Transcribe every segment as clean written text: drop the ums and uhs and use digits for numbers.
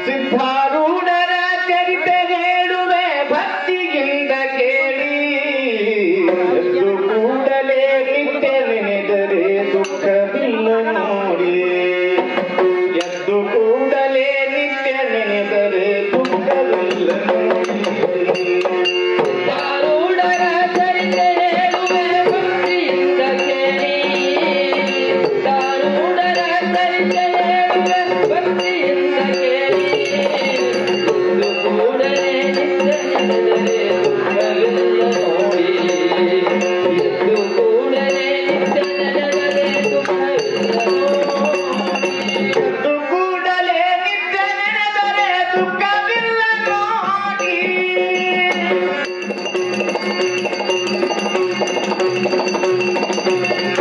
ಸಿದ್ಧಾರೂಢರ ಚರಿತೆ ಹೇಳುವೆ ಭಕ್ತಿಯಿಂದ ಕೇಳಿ ಎದ್ದು ಕೂಡಲೇ ನಿತ್ಯ ನೆನೆದರೆ ದುಃಖವಿಲ್ಲ ನೋಡಿ ಎದ್ದು ಕೂಡಲೇ ನಿತ್ಯ ನೆನೆದರೆ ದುಃಖವಿಲ್ಲ ನೋಡಿ ಸಿದ್ಧಾರೂಢರ ಚರಿತೆ ಹೇಳುವೆ ಭಕ್ತಿಯಿಂದ ಕೇಳಿ ಸಿದ್ಧಾರೂಢರ ಚರಿತೆ ಹೇಳುವೆ ಭಕ್ತಿಯಿಂದ ಕೇಳಿ ಕೂಡಲೇ ನಿತ್ಯ ನೆನೆದರೆ ದುಃಖವಿಲ್ಲ ನೋಡಿ ಎದ್ದು ಕೂಡಲೇ ನಿತ್ಯ ನೆನೆದರೆ ದುಃಖವಿಲ್ಲ ಎದ್ದು ಕೂಡಲೇ ನಿತ್ಯ ನೆನೆದರೆ ದುಃಖವಿಲ್ಲ ನೋಡಿ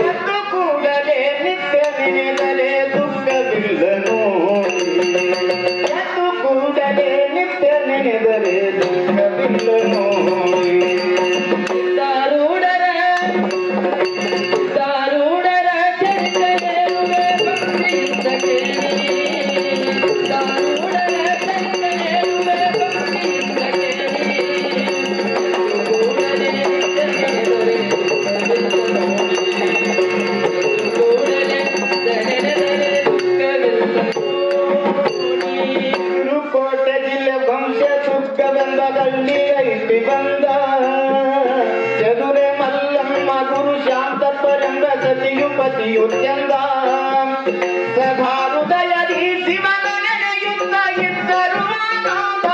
ಎದ್ದು ಕೂಡಲೇ ನಿತ್ಯ ನೆನೆದರೆ ದುಃಖವಿಲ್ಲ ನೋಡಿ ಎದ್ದು ಕೂಡಲೇ ನಿತ್ಯ ನೆನೆದರೆ ದುಃಖವಿಲ್ಲ ನೋಡಿ ಸಿದ್ಧಾರೂಢರ ಚರಿತೆ ಹೇಳುವೆ ಭಕ್ತಿಯಿಂದ ಕೇಳಿ ಸಿದ್ಧಾರೂಢರ ಚರಿತೆ ಹೇಳುವೆ ಭಕ್ತಿಯಿಂದ ಕೇಳಿ ಕೂಡಲೇ ನಿತ್ಯ ನೆನೆದರೆ ದುಃಖವಿಲ್ಲ ನೋಡಿ ಕೂಡಲೇ ನಿತ್ಯ ನೆನೆದರೆ ದುಃಖವಿಲ್ಲ ನೋಡಿ ಕೋಟೆ ಜಿಲ್ಲೆ ವಂಶ ಸುಖ ಬಂದ ಗಳ್ಳಿ ಐತಿ ಬಂದ ಚದುರೆ ಮಲ್ಲಮ್ಮ ಗುರು ಶಾಂತಪ್ಪರೆಂಬ ಸತಿಯು ಪತಿಯು ಚಂದ ಸಭಾರುದಯದಿ ಶಿವನ ನೆನೆಯುತ್ತ ಇದ್ದರು ಆನಂದ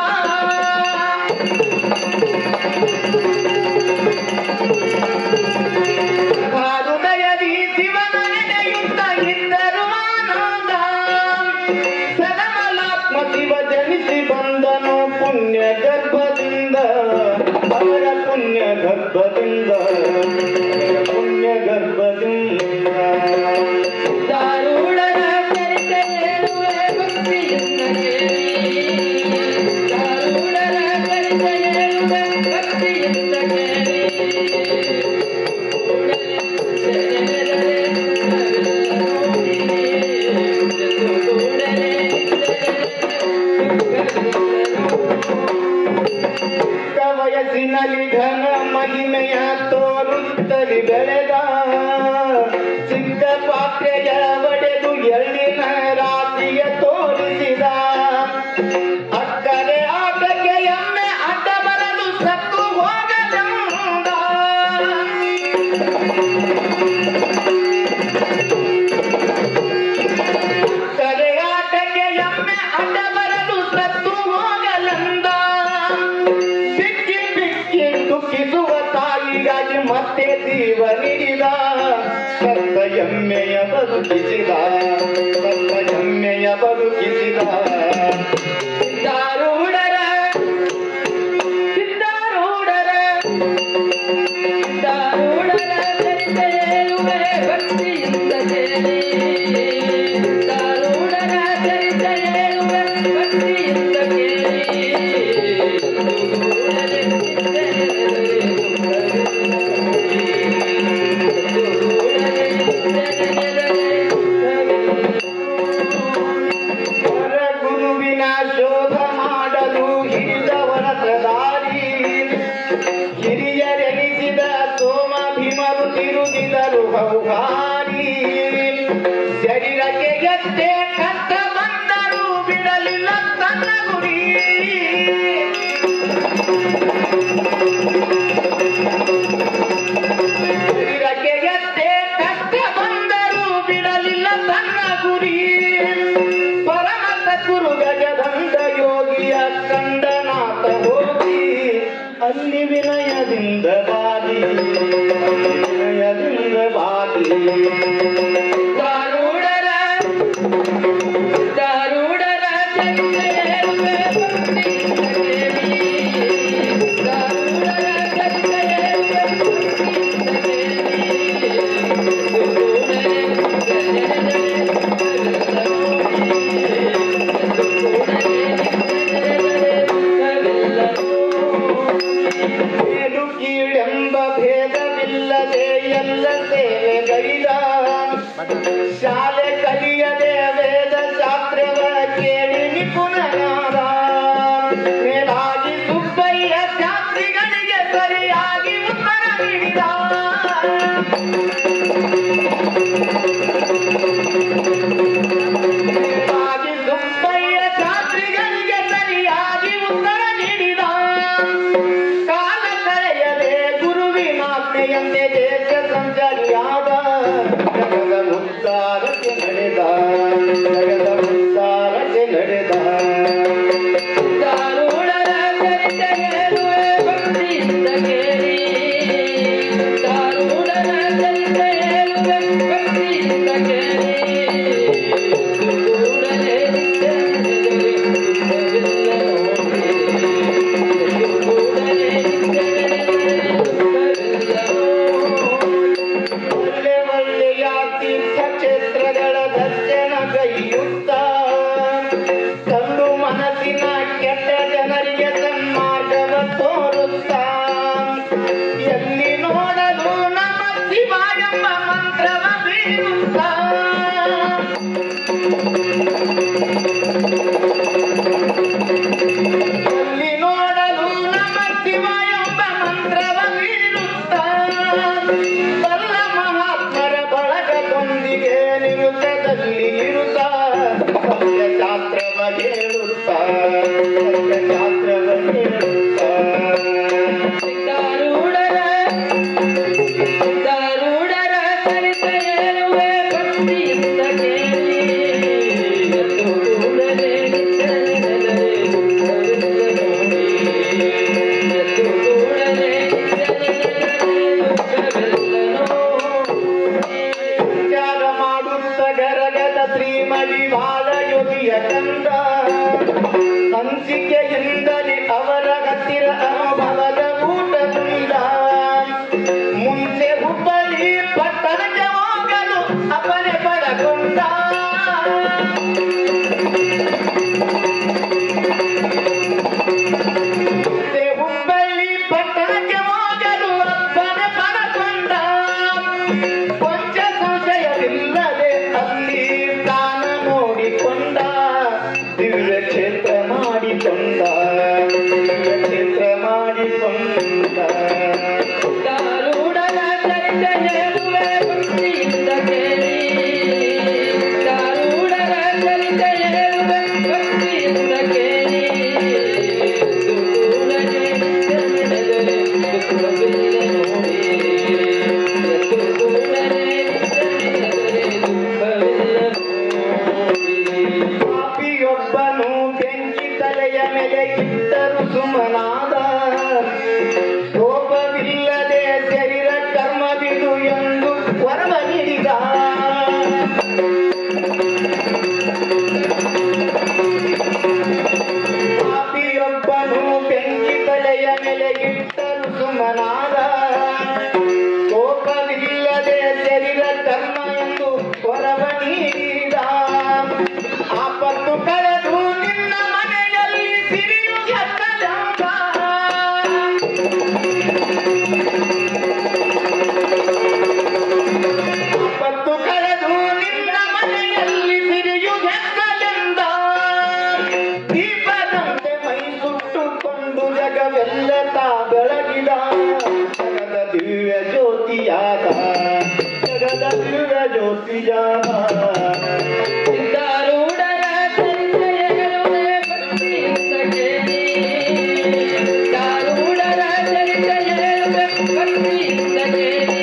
ಸಭಾರುದಯದಿ ಶಿವನ ನೆನೆಯುತ್ತ ಇದ್ದರು ಆನಂದ ಸದಮಲಾತ್ಮ ಶಿವ ಜನಿಸಿ ಬಂದನು ಪುಣ್ಯ ಗರ್ಭದಿಂದ ಅವರ ಪುಣ್ಯ ಗರ್ಭದಿಂದ ಪುಣ್ಯ ಗರ್ಭದಿಂದ ಸಿದ್ಧಾರೂಢರ ಚರಿತೆ ಹೇಳುವೆ ಭಕ್ತಿಯಿಂದ ಕೇಳಿ ಸಿದ್ಧಾರೂಢರ ಚರಿತೆ ಹೇಳುವೆ ಭಕ್ತಿಯಿಂದ ಕೇಳಿ ನೆನೆದರೆ ದುಃಖವಿಲ್ಲ ನೋಡಿ ಎದ್ದು ಕೂಡಲೇ ವಯಸ್ಸಿನಲ್ಲಿ ಘನ ಮಹಿಮೆಯ ತೋರುತ್ತಲಿ ಬೆಳೆದ ಸಿದ್ಧ ಪಾತ್ರೆಯ ಒಡೆದು ಎಳ್ಳಿನ ರಾಶಿಯ ತೋರಿಸಿದ ಅಕ್ಕರೆ ಆಟಕ್ಕೆ ಎಮ್ಮೆ ಅಡ್ಡ ಬರಲು ಸತ್ತು ಹೋಗದಂದ ಅಕ್ಕರೆ ಆಟಕ್ಕೆ ಎಮ್ಮೆ ಅಡ್ಡ ಬರಲು ಸತ್ತು ಹೋಗಲಂದ ಬಿಕ್ಕಿ ಬಿಕ್ಕಿ ದುಃಖಿಸುವ ತಾಯಿಗಾಗಿ ಮತ್ತೆ ಜೀವ ನೀಡಿದ ಸತ್ತ ಎಮ್ಮೆಯ ಬದುಕಿಸಿದ ಸತ್ತ ಎಮ್ಮೆಯ ಬದುಕಿಸಿದ ಸಿದ್ಧಾರೂಢರ ಚರಿತೆ ಹೇಳುವೆ ಭಕ್ತಿಯಿಂದ ಕೇಳಿ ಸಿದ್ಧಾರೂಢರ ಚರಿತೆ ಹೇಳುವೆ ಭಕ್ತಿಯಿಂದ ಕೇಳಿ ಕೂಡಲೇ ನಿತ್ಯ ನೆನೆದರೆ ದುಃಖವಿಲ್ಲ ನೋಡಿ ಕೂಡಲೇ ನಿತ್ಯ ನೆನೆದರೆ ದುಃಖವಿಲ್ಲ ಹೊರ ಗುರುವಿನ ಶೋಧ ಮಾಡಲು ಹಿರಿದವರ ದಾರಿ ಹಿರಿಯರೆನಿಸಿದ ಸೋಮ ಭೀಮರು ತಿರುಗಿದರು ಬಹುಹಾರಿ ಶರೀರಕ್ಕೆ ಎಷ್ಟೇ ಕಷ್ಟ ಬಂದರೂ ಬಿಡಲಿಲ್ಲ ತನ್ನ ಗುರಿ ಅಲ್ಲಿ ವಿನಯದಿಂದ ಬಾಗಿ ವಿನಯದಿಂದ ಬಾಗಿ ದಾರುಡರ ದಾರುಡರ ಚಂದೆಯೇ ದಾರುಡರ ಚಂದೆಯೇ ಮೇಲು ಕೀಳೆಂಬ ಭೇದವಿಲ್ಲದೆ ಎಲ್ಲ ಸೇವೆಗೈದ ಶಾಲೆ ಕಲಿಯದೆ ವೇದ ಶಾಸ್ತ್ರವ ಕೇಳಿ ನಿಪುಣನಾದ ಮೇಲಾಗಿ ಸುಬ್ಬಯ್ಯ ಶಾಸ್ತ್ರಿಗಳಿಗೆ ಸರಿಯಾಗಿ ಉತ್ತರ ನೀಡಿದ ಮೇಲಾಗಿ ಸುಬ್ಬಯ್ಯ ಶಾಸ್ತ್ರಿಗಳಿಗೆ ಸರಿಯಾಗಿ ಉತ್ತರ ನೀಡಿದ ಕಾಲ ಕಳೆಯದೆ ಗುರುವಿನಾಜ್ಞೆಯಂತೆ ದೇಶ ಸಂಚಾರಿಯಾದ ಜಗದ ಉದ್ಧಾರಕ್ಕೆ ನಡೆದ ಜಗದ ಉದ್ಧಾರಕ್ಕೆ ನಡೆದ ದಾರುಡರ ಚರಿತೆಯೇಳುವೆ ಭಕ್ತಿಯಿಂದ ಕೇಳಿ ದಾರುಡರ ಚರಿತೆಯೇಳುವೆ ಭಕ್ತಿಯಿಂದ ಕೇಳಿ ಕೂಡಲೇ ಒಳ್ಳೆ ಒಳ್ಳೆಯ ತೀರ್ಥ ಕ್ಷೇತ್ರಗಳ ದರ್ಶನ ಕೈಯುತ್ತ ಕಂಡು ಮನಸ್ಸಿನ ಕೆಟ್ಟ ಜನರಿಗೆ ಸನ್ಮಾರ್ಗವ ತೋರುತ್ತ ಎಲ್ಲಿ ನೋಡಲು ನಮ್ಮ ಶಿವ ಎಂಬ ಮಂತ್ರವ ಬೀರುತ್ತ ಎಲ್ಲಿ ನೋಡಲು ನಮ್ಮ ಶಿವ ಎಂಬ ಮಂತ್ರವ ಬೀರುತ್ತ ಬಲ್ಲ ಮಹಾತ್ಮರ ಬಳಗದೊಂದಿಗೆ ನಿರುತದಲ್ಲಿ ಇರುತ್ತ ಸತ್ಯಶಾಸ್ತ್ರವ ಹೇಳುತ್ತ ಸತ್ಯಶಾಸ್ತ್ರವ ಹೇಳುತ್ತ ದಾರುಡರ ದಾರುಡರ ಚರಿತೆಯೇಳುವೆ ಭಕ್ತಿಯಿಂದ ಕೇಳಿ ಎದ್ದು ಕೂಡಲೇ ನಿತ್ಯನೆದರೆ ದುಃಖವಿಲ್ಲ ನೋಡಿ ಎದ್ದು ಕೂಡಲೇ ನಿತ್ಯನೆದರೆ ದುಃಖವಿಲ್ಲ ನೋಡಿ ವಿಚಾರ ಮಾಡುತ್ತ ಗರಗದ ಶ್ರೀಮಡಿ ಬಾಳ ಯೋಗಿಯ ಕಂದ ಹಂಚಿಕೆಯಿಂದಲೇ ಅವರ ಹತ್ತಿರ ಅನುಭವದ ಊಟದಿಂದ ಮುಂದೆ ಹುಬ್ಬಳ್ಳಿ ಪಟ್ಟಣಕ್ಕೆ ಹೋಗಲು ಅಪ್ಪನೆ ಪಡಕೊಂಡ ಮುಂದೆ ಹುಬ್ಬಳ್ಳಿ ಪಟ್ಟಣಕ್ಕೆ ಹೋಗಲು ಅಪ್ಪನೆ ಪಡಕೊಂಡ ಕೊಂಚ ಸಂಶಯವಿಲ್ಲದೆ ಅಲ್ಲಿ ತಾನ ನೋಡಿಕೊಂಡ ದಿವ್ಯ ಕ್ಷೇತ್ರ ಮಾಡಿಕೊಂಡ ದಿವ್ಯ ಕ್ಷೇತ್ರ ಮಾಡಿಕೊಂಡ ದಾರುಡರ ಚರಿತೆಯೇಳುವೆ ಭಕ್ತಿಯಿಂದ ಕೇಳಿ ದಾರುಡರ ಚರಿತೆಯೇಳುವೆ ಭಕ್ತಿಯಿಂದ ಕೇಳಿ ಎದ್ದು ಕೂಡಲೇ ನಿತ್ಯನೆದರೆ ದುಃಖವಿಲ್ಲ ನೋಡಿ ಎದ್ದು ಕೂಡಲೇ ನಿತ್ಯನೆದರೆ ದುಃಖವಿಲ್ಲ ನೋಡಿ ಪಾಪಿಯೊಬ್ಬನು ಬೆಂಕಿ ತಲೆಯ ಮೇಲೆ ಇದ್ದರು ಸುಮನಾದ ಕೋಪವಿಲ್ಲದೆ ಶರೀರ ಕರ್ಮ ಬಿಡು ಎಂದು ವರವ ನೀಡಿದ ಪಾಪಿಯೊಬ್ಬನು ಬೆಂಕಿ ತಲೆಯ ಮೇಲೆ ಇಟ್ಟರು ಸುಮನಾದ ಕೋಪವಿಲ್ಲದೆ ಶರೀರ ಕರ್ಮ ಎಂದು ವರವ ನೀಡಿದ ಆಪತ್ತು ಕಳೆದು ನಿನ್ನ ಮನೆಯಲ್ಲಿ ಸಿರಿಯು ಎತ್ತಲೆಂಬ ಆಪತ್ತು ಕಳೆದು ನಿನ್ನ ಮನೆಯಲ್ಲಿ ಸಿರಿಯು ಎತ್ತಲೆಂದ ದೀಪದಂತೆ ಮೈ ಸುಟ್ಟುಕೊಂಡು ಜಗವೆಲ್ಲ ತಾ ಬೆಳಗಿದ ಜಗದ ದಿವ್ಯ ಜ್ಯೋತಿಯಾದ ಜಗದ ದಿವ್ಯ ಜ್ಯೋತಿಯಾದ ದಾರುಡರ ಚರಿತೆಯೇಳುವೆ ಭಕ್ತಿಯಿಂದ ಕೇಳಿ ದಾರುಡರ ಚರಿತೆಯೇಳುವೆ ಭಕ್ತಿಯಿಂದ ಕೇಳಿ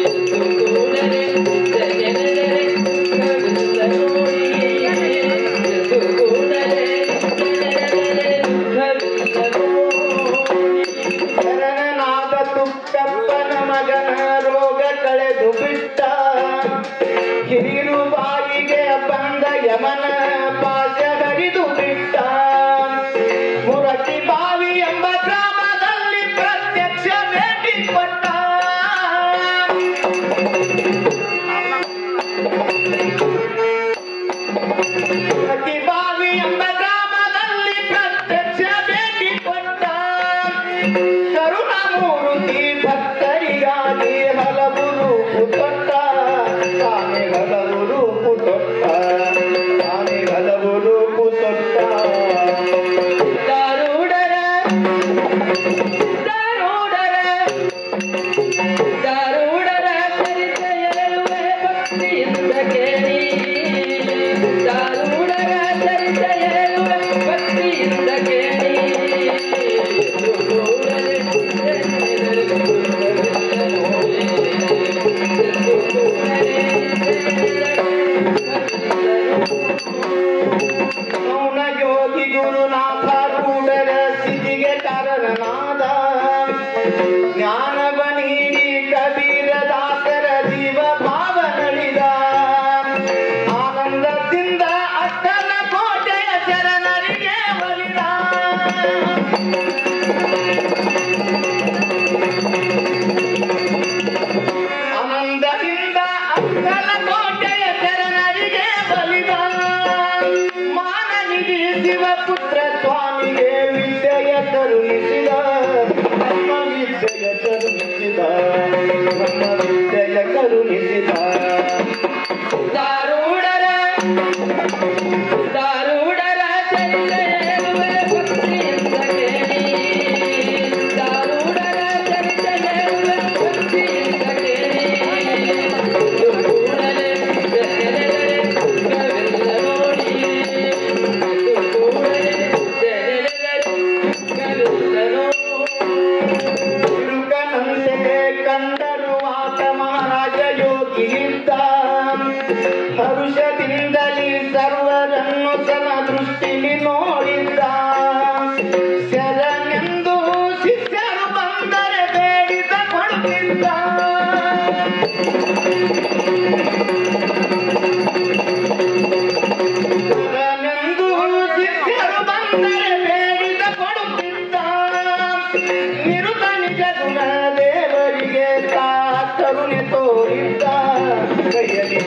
ಎದ್ದು ಕೂಡಲೇ ನಿತ್ಯನೆದರೆ ದುಃಖವಿಲ್ಲ ನೋಡಿ ಎದ್ದು ಕೂಡಲೇ ನಿತ್ಯನೆದರೆ ದುಃಖವಿಲ್ಲ ನೋಡಿ ದಾರುಡರ ಚರಿತ್ರೆ ಹೇಳುವೆ ಭಕ್ತಿಯಿಂದ ಕೇಳಿ ದಾರುಡರ ಚರಿತ್ರೆ ಹೇಳುವೆ ಭಕ್ತಿಯಿಂದ ಕೇಳಿ ಮೌನ ಯೋಗಿ ಗುರುನಾಥ ರೂಢರ ಸ್ಥಿತಿಗೆ ಕಾರಣನಾದ ಜ್ಞಾನವ ನೀಡಿ ಕಬೀರ ದಾಸರ ಜೀವ ಭಾವ ನಳಿದ ಆನಂದದಿಂದ ಅಕ್ಕಲ ಕೋಟೆಯ ಶರಣರಿಗೆ ಒಲಿದ ಆನಂದದಿಂದ ಅಕ್ಕಲ ಕೋಟೆಯ ಶರಣರಿಗೆ ಬಲಿದ ಮಾನನಿಧಿ ಶಿವಪುತ್ರ ಸ್ವಾಮಿಗೆ ವಿದ್ಯೆಯ ಕರುಣಿಸಿದ ನಮ್ಮ ವಿದ್ಯೆಯ ಕರುಣಿಸಿದ ನಮ್ಮ ವಿದ್ಯೆಯ ಕರುಣಿಸಿದ ದಾರುಡರ ಚರಿತ್ರೆ ಹೇಳುವೆ ಭಕ್ತಿಯಿಂದ ಕೇಳಿ ದಾರುಡರ ಚರಿತ್ರೆ ಹೇಳುವೆ ಭಕ್ತಿಯಿಂದ ಕೇಳಿ ಕೂಡಲೇ ಕವಿಲ್ಲ ನೋಡಿ ಕೂಡಲೇ ಕವಿಲ್ಲ ತಿರುಕನಂತೆ ಕಂಡರು ಆತ ಮಹಾರಾಜ ಯೋಗಿ ಇದ್ದ ಹರುಷದಿಂದಲೇ ಸರ್ವರನ್ನು ಸಮ ದೃಷ್ಟಿಲಿ ನೋಡಿದ್ದ ಶರಣೆಂದು ಶಿಷ್ಯರು ಬಂದರೆ ಬೇಡಿದ ಕೊಡುತ್ತಿದ್ದ ಶರಣೆಂದು ಶಿಷ್ಯರು ಬಂದರೆ ಬೇಡಿದ ಕೊಡುತ್ತಿದ್ದ ನಿರುತ ನಿಜ ಗುಣ ದೇವರಿಗೆ ತಾ ಕರುಣೆ ತೋರಿದ್ದ ಕೈಯಲ್ಲಿ